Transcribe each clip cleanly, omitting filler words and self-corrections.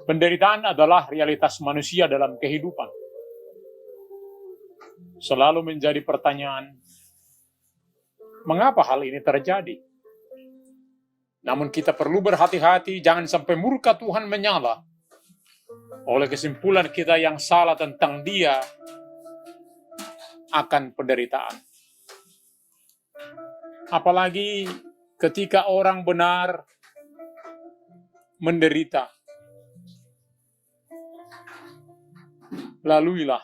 Penderitaan adalah realitas manusia dalam kehidupan. Selalu menjadi pertanyaan, mengapa hal ini terjadi? Namun kita perlu berhati-hati, jangan sampai murka Tuhan menyala oleh kesimpulan kita yang salah tentang Dia akan penderitaan. Apalagi ketika orang benar menderita. Laluilah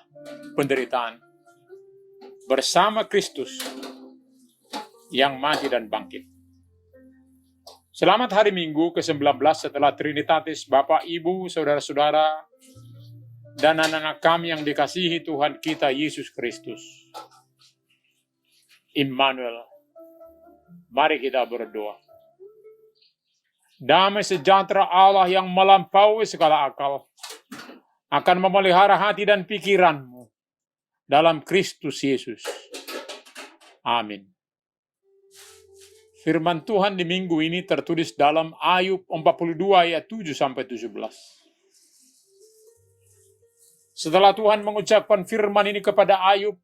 penderitaan bersama Kristus yang mati dan bangkit. Selamat hari Minggu ke-19 setelah Trinitatis, Bapak, Ibu, Saudara-saudara, dan anak-anak kami yang dikasihi Tuhan kita Yesus Kristus. Immanuel, mari kita berdoa. Damai sejahtera Allah yang melampaui segala akal akan memelihara hati dan pikiranmu dalam Kristus Yesus. Amin. Firman Tuhan di minggu ini tertulis dalam Ayub 42 ayat 7-17. Setelah Tuhan mengucapkan firman ini kepada Ayub,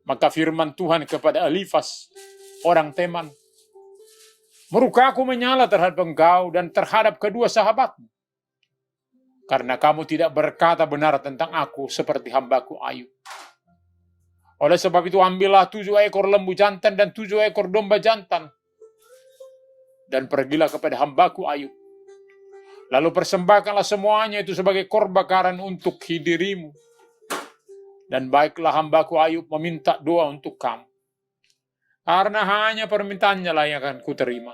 maka firman Tuhan kepada Elifas, orang Teman, murkaku menyala terhadap engkau dan terhadap kedua sahabatmu, karena kamu tidak berkata benar tentang aku seperti hambaku Ayub. Oleh sebab itu ambillah 7 ekor lembu jantan dan 7 ekor domba jantan, dan pergilah kepada hambaku Ayub. Lalu persembahkanlah semuanya itu sebagai korban bakaran untuk dirimu. Dan baiklah hambaku Ayub meminta doa untuk kamu, karena hanya permintaannya lah yang akan kuterima,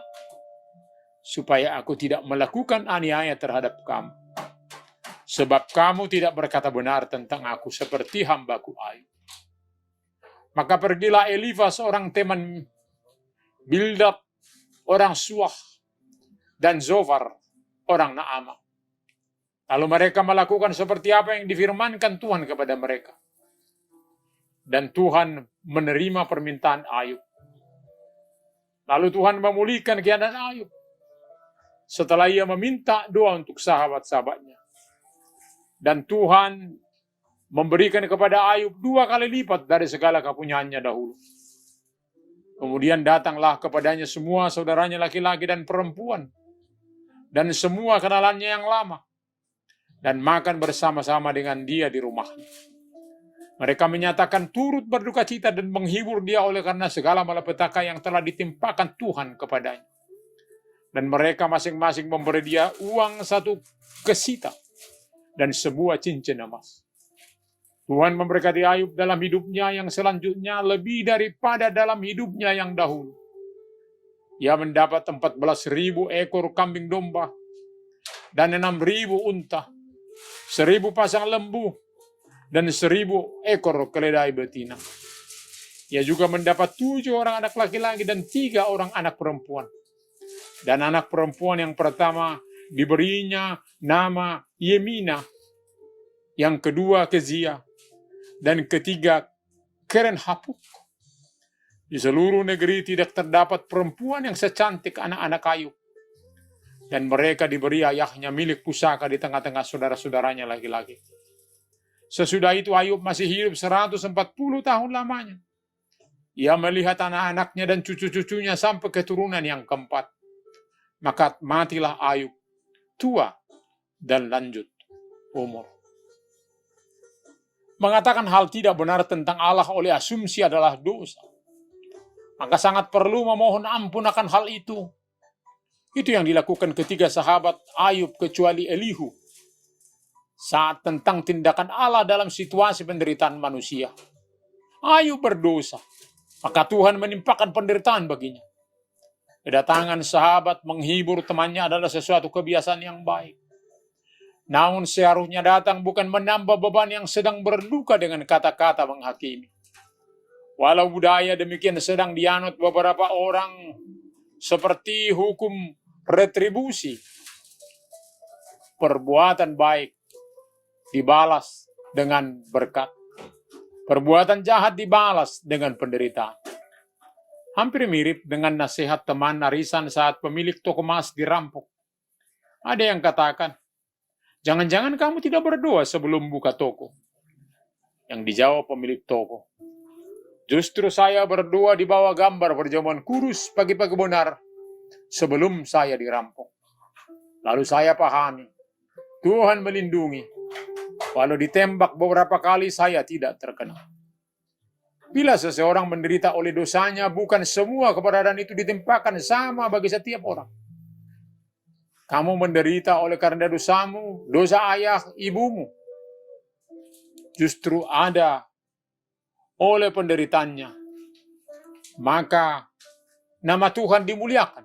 supaya aku tidak melakukan aniaya terhadap kamu. Sebab kamu tidak berkata benar tentang aku seperti hambaku Ayub. Maka pergilah Elifas orang Teman, Bildad orang Suah, dan Zofar orang Naamah. Lalu mereka melakukan seperti apa yang difirmankan Tuhan kepada mereka. Dan Tuhan menerima permintaan Ayub. Lalu Tuhan memulihkan keadaan Ayub setelah ia meminta doa untuk sahabat-sahabatnya. Dan Tuhan memberikan kepada Ayub 2 kali lipat dari segala kepunyaannya dahulu. Kemudian datanglah kepadanya semua saudaranya laki-laki dan perempuan, dan semua kenalannya yang lama, dan makan bersama-sama dengan dia di rumahnya. Mereka menyatakan turut berduka cita dan menghibur dia oleh karena segala malapetaka yang telah ditimpakan Tuhan kepadanya. Dan mereka masing-masing memberi dia uang 1 kesita dan sebuah cincin emas. Tuhan memberkati Ayub dalam hidupnya yang selanjutnya lebih daripada dalam hidupnya yang dahulu. Ia mendapat 14.000 ekor kambing domba dan 6.000 unta, 1.000 pasang lembu, dan 1.000 ekor keledai betina. Ia juga mendapat 7 orang anak laki-laki dan 3 orang anak perempuan. Dan anak perempuan yang pertama diberinya nama Yemina, yang kedua Kezia, dan ketiga Keren-Hapuk. Di seluruh negeri tidak terdapat perempuan yang secantik anak-anak Ayub. Dan mereka diberi ayahnya milik pusaka di tengah-tengah saudara-saudaranya laki-laki. Sesudah itu Ayub masih hidup 140 tahun lamanya. Ia melihat anak-anaknya dan cucu-cucunya sampai keturunan yang keempat. Maka matilah Ayub, tua dan lanjut umur. Mengatakan hal tidak benar tentang Allah oleh asumsi adalah dosa. Maka sangat perlu memohon ampun akan hal itu. Itu yang dilakukan ketiga sahabat Ayub kecuali Elihu saat tentang tindakan Allah dalam situasi penderitaan manusia. Ayub berdosa, maka Tuhan menimpakan penderitaan baginya. Kedatangan sahabat menghibur temannya adalah sesuatu kebiasaan yang baik. Namun seharusnya datang bukan menambah beban yang sedang berduka dengan kata-kata menghakimi. Walau budaya demikian sedang dianut beberapa orang seperti hukum retribusi, perbuatan baik dibalas dengan berkat, perbuatan jahat dibalas dengan penderitaan. Hampir mirip dengan nasihat teman arisan saat pemilik toko emas dirampok. Ada yang katakan, Jangan-jangan kamu tidak berdoa sebelum buka toko? Yang dijawab pemilik toko, justru saya berdoa di bawah gambar perjamuan kudus pagi-pagi benar sebelum saya dirampok. Lalu saya pahami, Tuhan melindungi. Walau ditembak beberapa kali, saya tidak terkena. Bila seseorang menderita oleh dosanya, bukan semua keberadaan itu ditimpakan sama bagi setiap orang. Kamu menderita oleh karena dosamu, dosa ayah, ibumu. Justru ada oleh penderitaannya, maka nama Tuhan dimuliakan.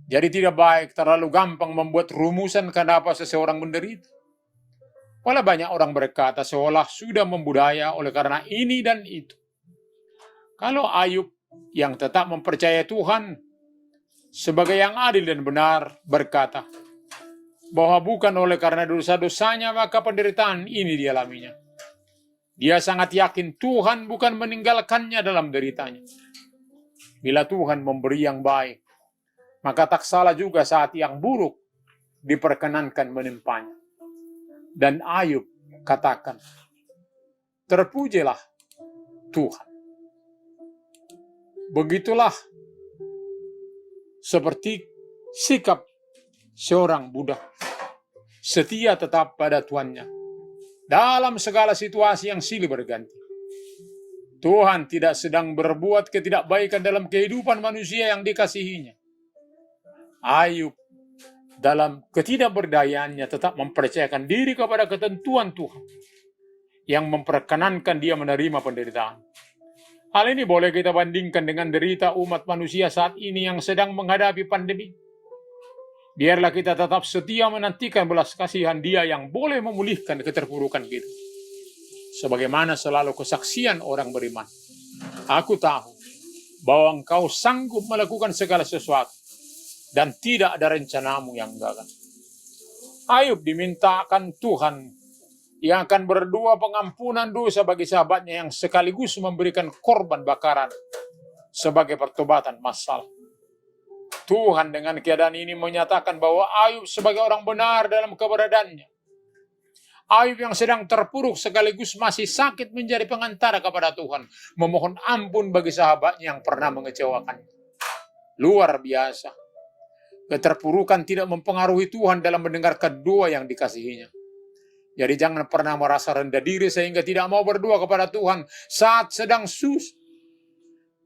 Jadi tidak baik terlalu gampang membuat rumusan kenapa seseorang menderita. Walau banyak orang berkata seolah sudah membudaya oleh karena ini dan itu. Kalau Ayub yang tetap mempercayai Tuhan sebagai yang adil dan benar berkata bahwa bukan oleh karena dosa-dosanya maka penderitaan ini dialaminya. Dia sangat yakin Tuhan bukan meninggalkannya dalam deritanya. Bila Tuhan memberi yang baik, maka tak salah juga saat yang buruk diperkenankan menimpanya. Dan Ayub katakan, terpujilah Tuhan. Begitulah seperti sikap seorang budak, setia tetap pada tuannya dalam segala situasi yang silih berganti. Tuhan tidak sedang berbuat ketidakbaikan dalam kehidupan manusia yang dikasihinya. Ayub dalam ketidakberdayaannya tetap mempercayakan diri kepada ketentuan Tuhan yang memperkenankan dia menerima penderitaan. Hal ini boleh kita bandingkan dengan derita umat manusia saat ini yang sedang menghadapi pandemi. Biarlah kita tetap setia menantikan belas kasihan Dia yang boleh memulihkan keterpurukan kita. Sebagaimana selalu kesaksian orang beriman. Aku tahu bahwa Engkau sanggup melakukan segala sesuatu dan tidak ada rencanamu yang gagal. Ayub dimintakan Tuhan yang akan berdoa pengampunan dosa bagi sahabatnya yang sekaligus memberikan korban bakaran sebagai pertobatan masalah. Tuhan dengan keadaan ini menyatakan bahwa Ayub sebagai orang benar dalam keberadaannya. Ayub yang sedang terpuruk sekaligus masih sakit menjadi pengantara kepada Tuhan, memohon ampun bagi sahabatnya yang pernah mengecewakannya. Luar biasa. Keterpurukan tidak mempengaruhi Tuhan dalam mendengarkan doa yang dikasihinya. Jadi jangan pernah merasa rendah diri sehingga tidak mau berdoa kepada Tuhan saat sedang susah.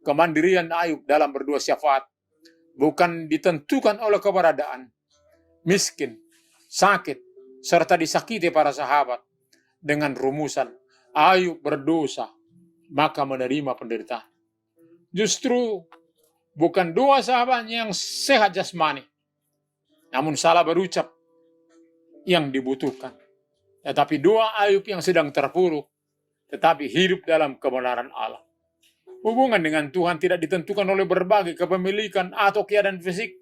Kemandirian Ayub dalam berdoa syafaat bukan ditentukan oleh keberadaan, miskin, sakit, serta disakiti para sahabat. Dengan rumusan, Ayub berdosa, maka menerima penderitaan. Justru bukan doa sahabatnya yang sehat jasmani, namun salah berucap yang dibutuhkan. Tetapi doa Ayub yang sedang terpuruk, tetapi hidup dalam kebenaran Allah. Hubungan dengan Tuhan tidak ditentukan oleh berbagai kepemilikan atau keadaan fisik,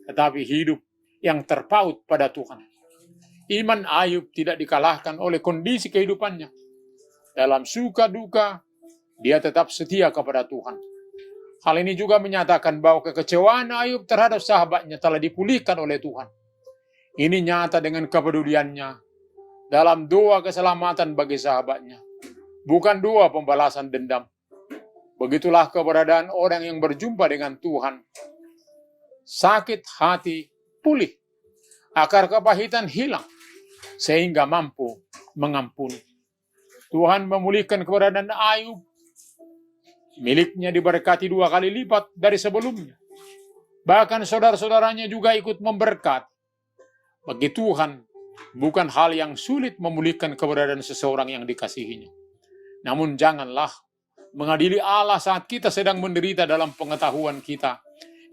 tetapi hidup yang terpaut pada Tuhan. Iman Ayub tidak dikalahkan oleh kondisi kehidupannya. Dalam suka duka, dia tetap setia kepada Tuhan. Hal ini juga menyatakan bahwa kekecewaan Ayub terhadap sahabatnya telah dipulihkan oleh Tuhan. Ini nyata dengan kepeduliannya dalam doa keselamatan bagi sahabatnya, bukan doa pembalasan dendam. Begitulah keberadaan orang yang berjumpa dengan Tuhan. Sakit hati pulih, akar kepahitan hilang, sehingga mampu mengampuni. Tuhan memulihkan keberadaan Ayub. Miliknya diberkati 2 kali lipat dari sebelumnya. Bahkan saudara-saudaranya juga ikut memberkati. Bagi Tuhan, bukan hal yang sulit memulihkan keberadaan seseorang yang dikasihinya. Namun janganlah mengadili Allah saat kita sedang menderita dalam pengetahuan kita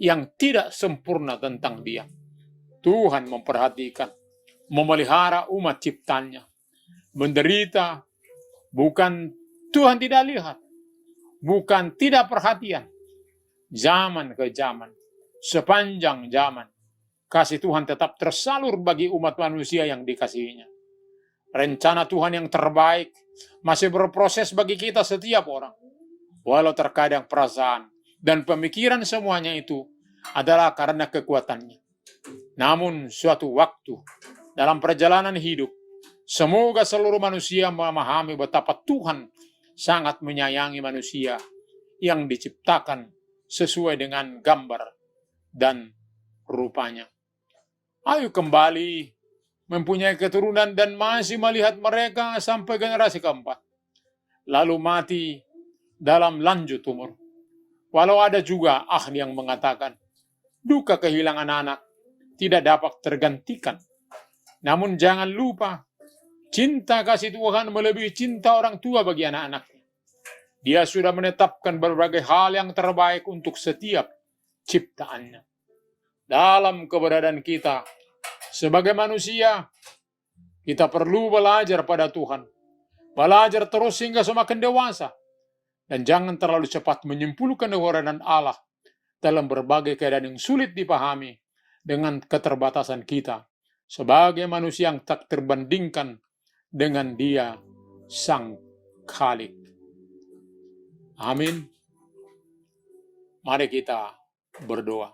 yang tidak sempurna tentang Dia. Tuhan memperhatikan, memelihara umat ciptanya. Menderita, bukan Tuhan tidak lihat, bukan tidak perhatian. Zaman ke zaman, sepanjang zaman, kasih Tuhan tetap tersalur bagi umat manusia yang dikasihinya. Rencana Tuhan yang terbaik masih berproses bagi kita setiap orang. Walau terkadang perasaan dan pemikiran semuanya itu adalah karena kekuatannya. Namun suatu waktu dalam perjalanan hidup. Semoga seluruh manusia memahami betapa Tuhan sangat menyayangi manusia yang diciptakan sesuai dengan gambar dan rupanya. Ayo kembali mempunyai keturunan dan masih melihat mereka sampai generasi keempat. Lalu mati dalam lanjut umur. Walau ada juga ahli yang mengatakan, duka kehilangan anak tidak dapat tergantikan. Namun jangan lupa, cinta kasih Tuhan melebihi cinta orang tua bagi anak-anaknya. Dia sudah menetapkan berbagai hal yang terbaik untuk setiap ciptaannya. Dalam keberadaan kita sebagai manusia, kita perlu belajar pada Tuhan. Belajar terus hingga semakin dewasa. Dan jangan terlalu cepat menyimpulkan keberadaan Allah dalam berbagai keadaan yang sulit dipahami dengan keterbatasan kita sebagai manusia yang tak terbandingkan dengan Dia Sang Khalik. Amin. Mari kita berdoa.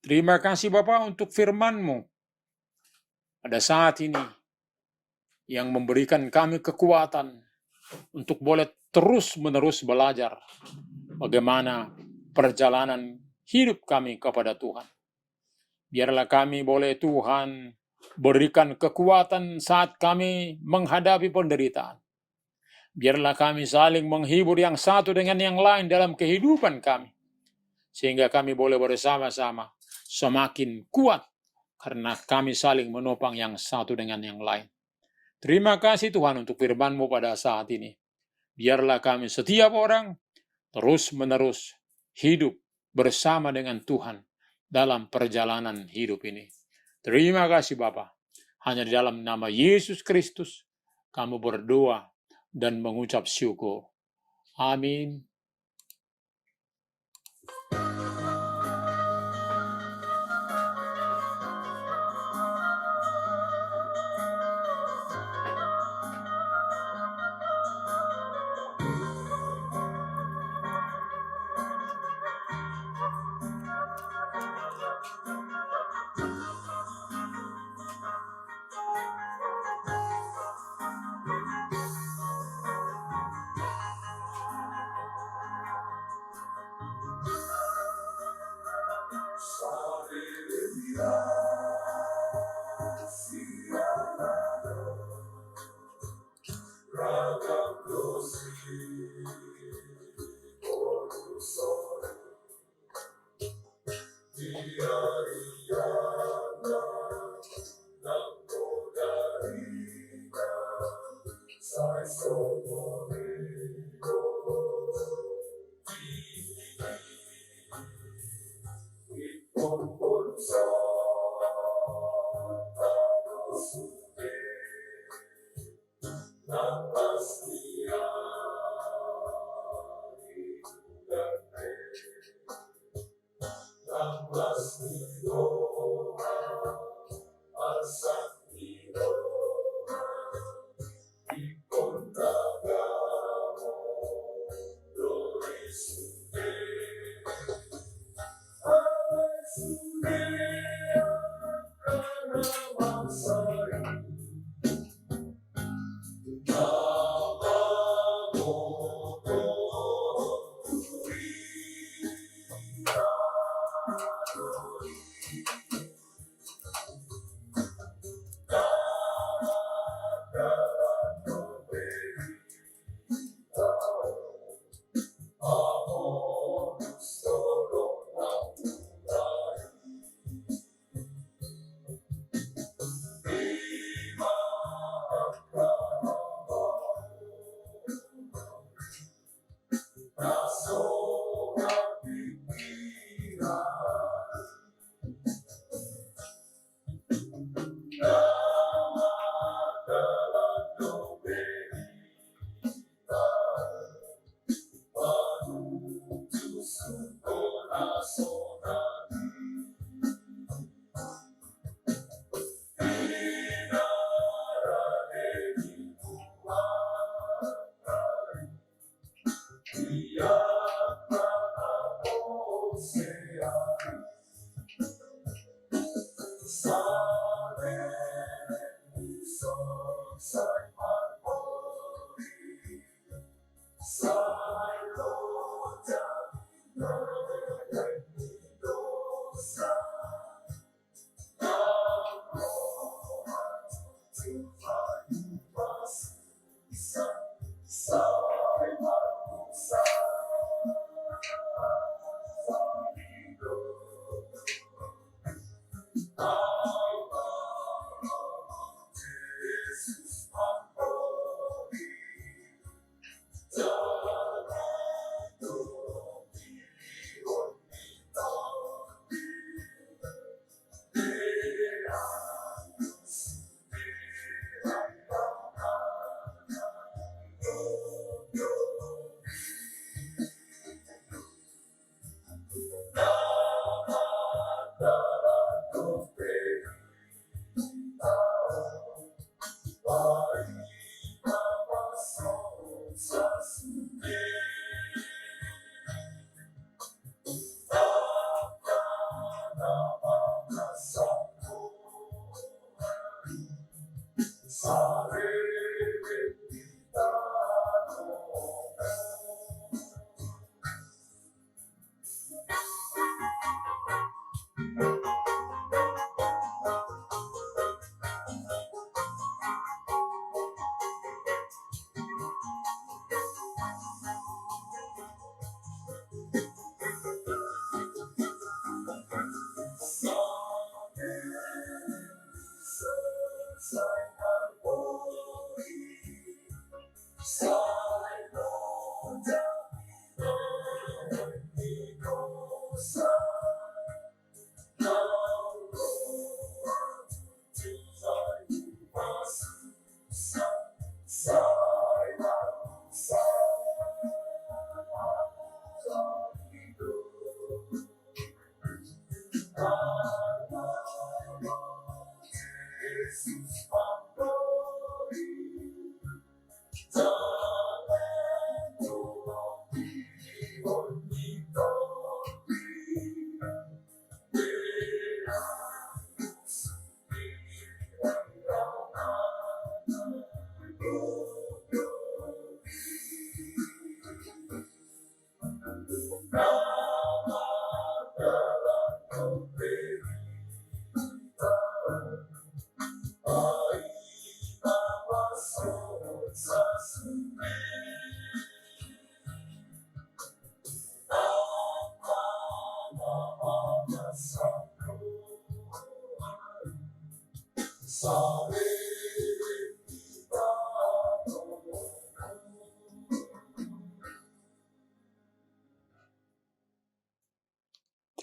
Terima kasih Bapa untuk firman-Mu pada saat ini yang memberikan kami kekuatan untuk boleh terus-menerus belajar bagaimana perjalanan hidup kami kepada Tuhan. Biarlah kami boleh Tuhan berikan kekuatan saat kami menghadapi penderitaan. Biarlah kami saling menghibur yang satu dengan yang lain dalam kehidupan kami. Sehingga kami boleh bersama-sama semakin kuat karena kami saling menopang yang satu dengan yang lain. Terima kasih Tuhan untuk firman-Mu pada saat ini. Biarlah kami setiap orang terus-menerus hidup bersama dengan Tuhan dalam perjalanan hidup ini. Terima kasih Bapa. Hanya di dalam nama Yesus Kristus kami berdoa dan mengucap syukur. Amin.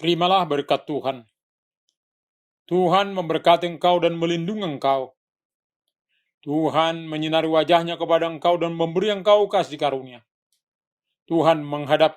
Terimalah berkat Tuhan. Tuhan memberkati engkau dan melindungi engkau. Tuhan menyinari wajahnya kepada engkau dan memberi engkau kasih karunia. Tuhan menghadap